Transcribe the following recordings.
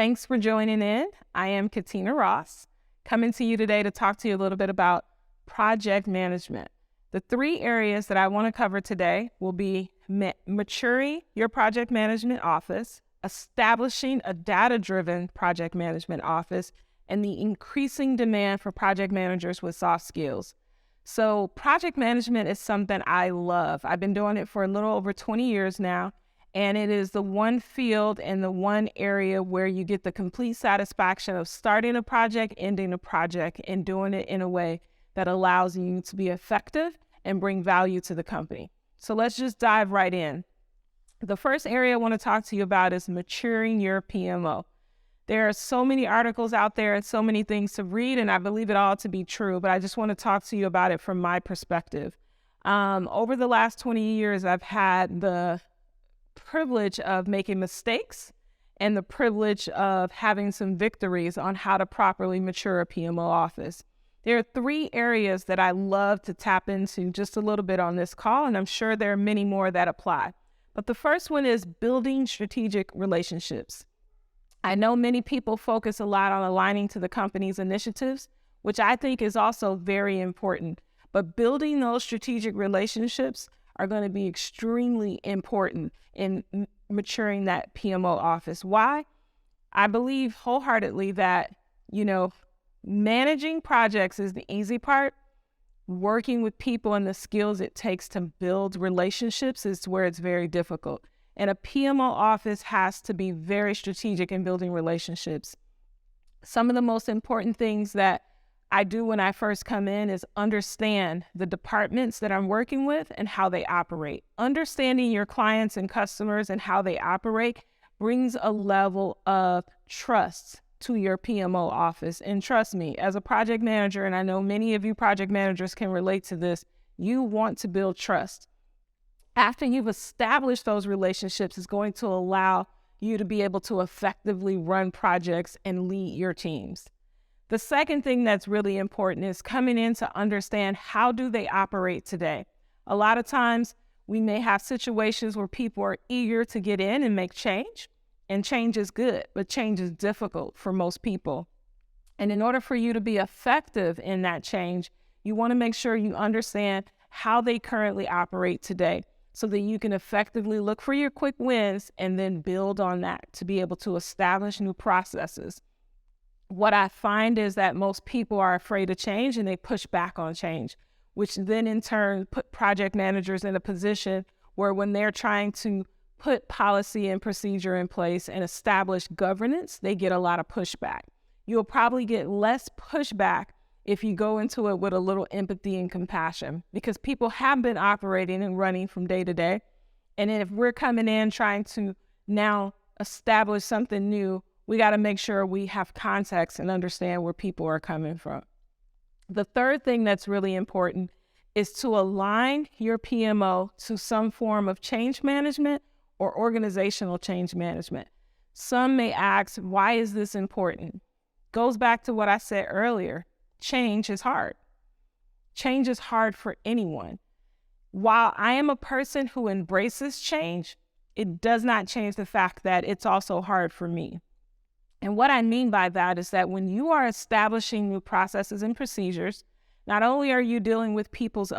Thanks for joining in. I am Katina Ross, coming to you today to talk to you a little bit about project management. The three areas that I want to cover today will be maturing your project management office, establishing a data-driven project management office, and the increasing demand for project managers with soft skills. So project management is something I love. I've been doing it for a little over 20 years now, and it is the one field and the one area where you get the complete satisfaction of starting a project, ending a project, and doing it in a way that allows you to be effective and bring value to the company. So let's just dive right in. The first area I want to talk to you about is maturing your PMO. There are so many articles out there and so many things to read, and I believe it all to be true, but I just want to talk to you about it from my perspective. Over the last 20 years, I've had the privilege of making mistakes and the privilege of having some victories on how to properly mature a PMO office. There are three areas that I love to tap into just a little bit on this call, and I'm sure there are many more that apply. But the first one is building strategic relationships. I know many people focus a lot on aligning to the company's initiatives, which I think is also very important. But building those strategic relationships are going to be extremely important in maturing that PMO office. Why? I believe wholeheartedly that, managing projects is the easy part. Working with people and the skills it takes to build relationships is where it's very difficult. And a PMO office has to be very strategic in building relationships. Some of the most important things that I do when I first come in is understand the departments that I'm working with and how they operate. Understanding your clients and customers and how they operate brings a level of trust to your PMO office. And trust me, as a project manager, and I know many of you project managers can relate to this, you want to build trust. After you've established those relationships, it's going to allow you to be able to effectively run projects and lead your teams. The second thing that's really important is coming in to understand how do they operate today. A lot of times we may have situations where people are eager to get in and make change, and change is good, but change is difficult for most people. And in order for you to be effective in that change, you want to make sure you understand how they currently operate today so that you can effectively look for your quick wins and then build on that to be able to establish new processes. What I find is that most people are afraid of change and they push back on change, which then in turn put project managers in a position where when they're trying to put policy and procedure in place and establish governance, they get a lot of pushback. You'll probably get less pushback if you go into it with a little empathy and compassion, because people have been operating and running from day to day. And if we're coming in trying to now establish something new, we got to make sure we have context and understand where people are coming from. The third thing that's really important is to align your PMO to some form of change management or organizational change management. Some may ask, why is this important? Goes back to what I said earlier. Change is hard. Change is hard for anyone. While I am a person who embraces change, it does not change the fact that it's also hard for me. And what I mean by that is that when you are establishing new processes and procedures, not only are you dealing with people's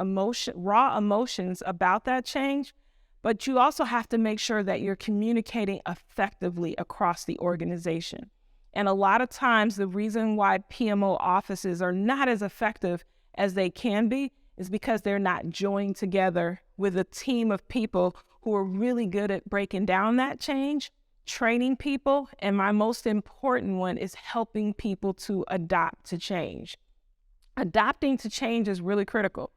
raw emotions about that change, but you also have to make sure that you're communicating effectively across the organization. And a lot of times the reason why PMO offices are not as effective as they can be is because they're not joined together with a team of people who are really good at breaking down that change, training people, and my most important one is helping people to adapt to change. Adapting to change is really critical.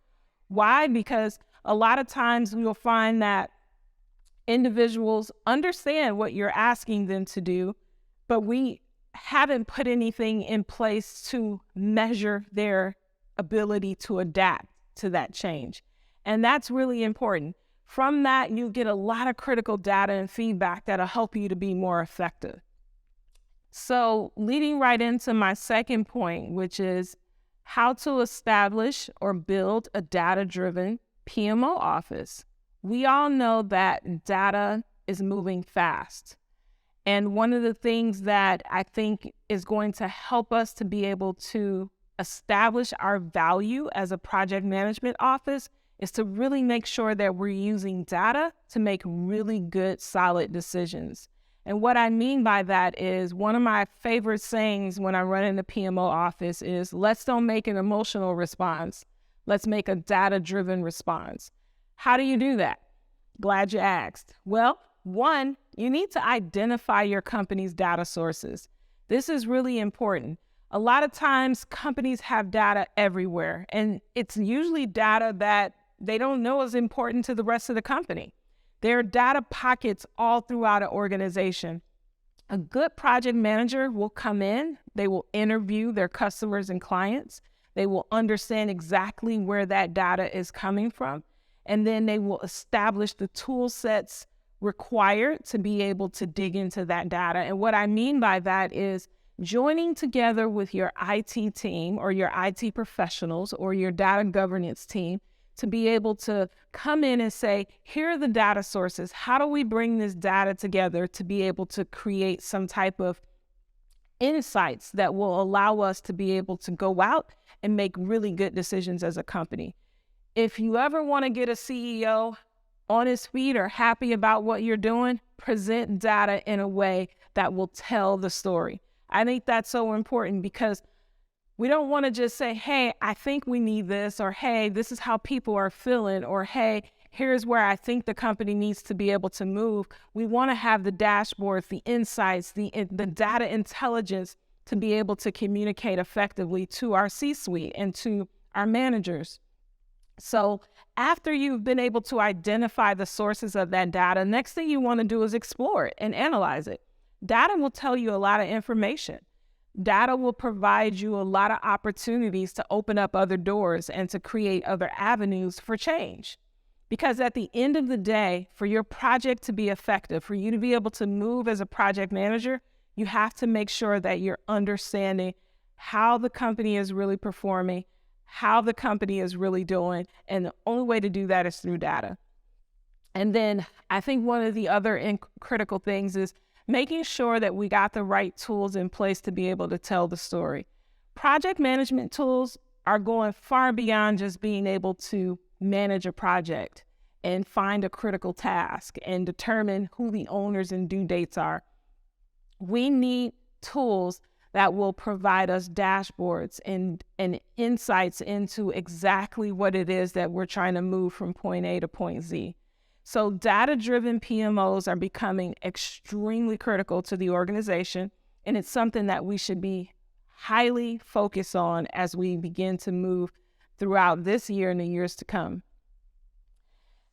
Why? Because a lot of times you'll find that individuals understand what you're asking them to do, but we haven't put anything in place to measure their ability to adapt to that change. And that's really important. From that, you get a lot of critical data and feedback that'll help you to be more effective. So leading right into my second point, which is how to establish or build a data-driven PMO office. We all know that data is moving fast. And one of the things that I think is going to help us to be able to establish our value as a project management office is to really make sure that we're using data to make really good, solid decisions. And what I mean by that is one of my favorite sayings when I'm running the PMO office is, let's don't make an emotional response. Let's make a data-driven response. How do you do that? Glad you asked. Well, one, you need to identify your company's data sources. This is really important. A lot of times companies have data everywhere, and it's usually data that they don't know is important to the rest of the company. There are data pockets all throughout an organization. A good project manager will come in, they will interview their customers and clients, they will understand exactly where that data is coming from, and then they will establish the tool sets required to be able to dig into that data. And what I mean by that is joining together with your IT team or your IT professionals or your data governance team to be able to come in and say, here are the data sources. How do we bring this data together to be able to create some type of insights that will allow us to be able to go out and make really good decisions as a company? If you ever want to get a CEO on his feet or happy about what you're doing, present data in a way that will tell the story. I think that's so important because we don't want to just say, hey, I think we need this, or hey, this is how people are feeling, or hey, here's where I think the company needs to be able to move. We want to have the dashboards, the insights, the data intelligence to be able to communicate effectively to our C-suite and to our managers. So after you've been able to identify the sources of that data, next thing you want to do is explore it and analyze it. Data will tell you a lot of information. Data will provide you a lot of opportunities to open up other doors and to create other avenues for change. Because at the end of the day, for your project to be effective, for you to be able to move as a project manager, you have to make sure that you're understanding how the company is really performing, how the company is really doing, and the only way to do that is through data. And then I think one of the other critical things is making sure that we got the right tools in place to be able to tell the story. Project management tools are going far beyond just being able to manage a project and find a critical task and determine who the owners and due dates are. We need tools that will provide us dashboards and insights into exactly what it is that we're trying to move from point A to point Z. So data-driven PMOs are becoming extremely critical to the organization, and it's something that we should be highly focused on as we begin to move throughout this year and the years to come.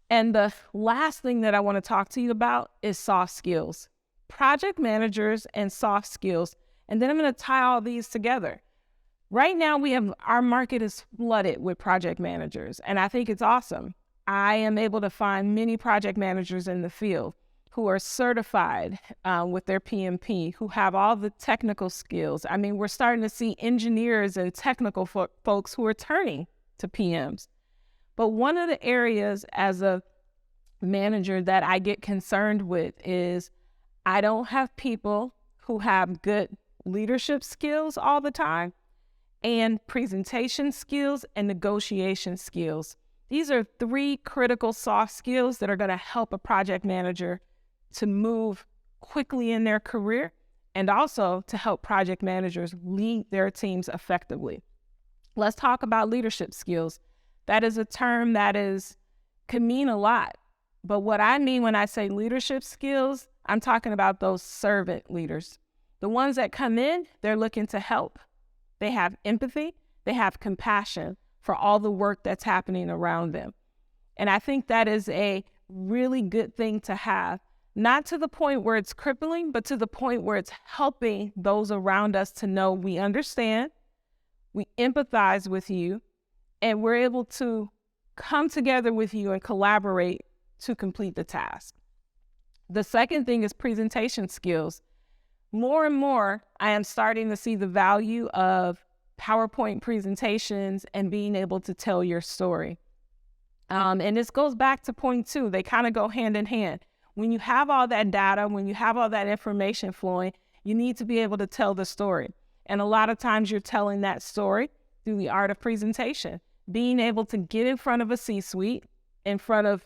And the last thing that I want to talk to you about is soft skills. Project managers and soft skills, and then I'm going to tie all these together. Right now, our market is flooded with project managers, and I think it's awesome. I am able to find many project managers in the field who are certified with their PMP, who have all the technical skills. I mean, we're starting to see engineers and technical folks who are turning to PMs. But one of the areas as a manager that I get concerned with is I don't have people who have good leadership skills all the time and presentation skills and negotiation skills. These are 3 critical soft skills that are going to help a project manager to move quickly in their career and also to help project managers lead their teams effectively. Let's talk about leadership skills. That is a term that can mean a lot. But what I mean when I say leadership skills, I'm talking about those servant leaders. The ones that come in, they're looking to help. They have empathy, they have compassion for all the work that's happening around them. And I think that is a really good thing to have, not to the point where it's crippling, but to the point where it's helping those around us to know we understand, we empathize with you, and we're able to come together with you and collaborate to complete the task. The second thing is presentation skills. More and more, I am starting to see the value of PowerPoint presentations and being able to tell your story. And this goes back to point 2. They kind of go hand in hand. When you have all that data, when you have all that information flowing, you need to be able to tell the story. And a lot of times you're telling that story through the art of presentation, being able to get in front of a C-suite, in front of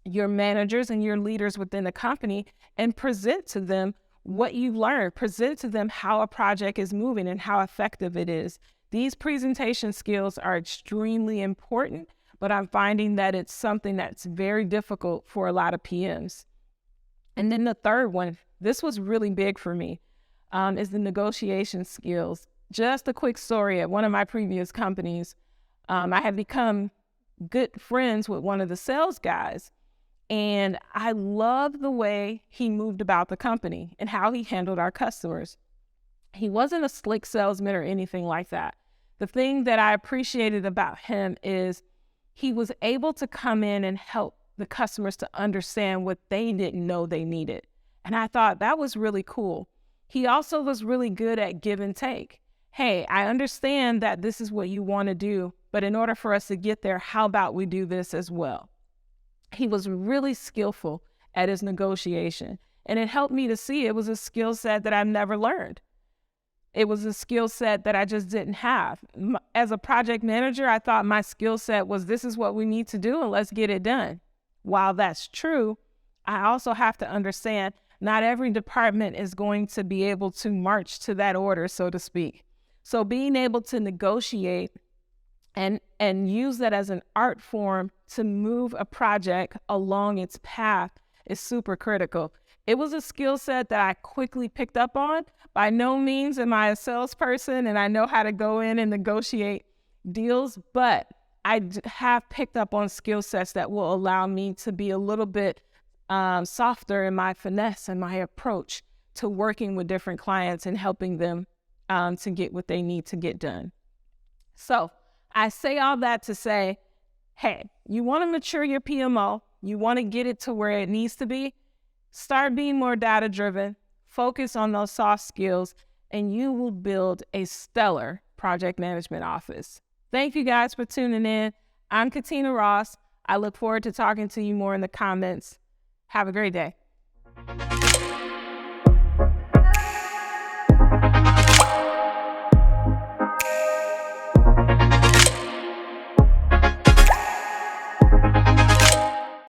your managers and your leaders within the company, and present to them what you've learned, present to them how a project is moving and how effective it is. These presentation skills are extremely important, but I'm finding that it's something that's very difficult for a lot of PMs. And then the third one, this was really big for me, is the negotiation skills. Just a quick story. At one of my previous companies, I had become good friends with one of the sales guys, and I loved the way he moved about the company and how he handled our customers. He wasn't a slick salesman or anything like that. The thing that I appreciated about him is he was able to come in and help the customers to understand what they didn't know they needed. And I thought that was really cool. He also was really good at give and take. Hey, I understand that this is what you want to do, but in order for us to get there, how about we do this as well? He was really skillful at his negotiation, and it helped me to see it was a skill set that I've never learned. It was a skill set that I just didn't have. As a project manager, I thought my skill set was this is what we need to do and let's get it done. While that's true, I also have to understand not every department is going to be able to march to that order, so to speak. So being able to negotiate and use that as an art form to move a project along its path is super critical. It was a skill set that I quickly picked up on. By no means am I a salesperson and I know how to go in and negotiate deals, but I have picked up on skill sets that will allow me to be a little bit softer in my finesse and my approach to working with different clients and helping them to get what they need to get done. So I say all that to say, hey, you want to mature your PMO, you want to get it to where it needs to be, start being more data-driven, focus on those soft skills, and you will build a stellar project management office. Thank you guys for tuning in. I'm Katina Ross. I look forward to talking to you more in the comments. Have a great day.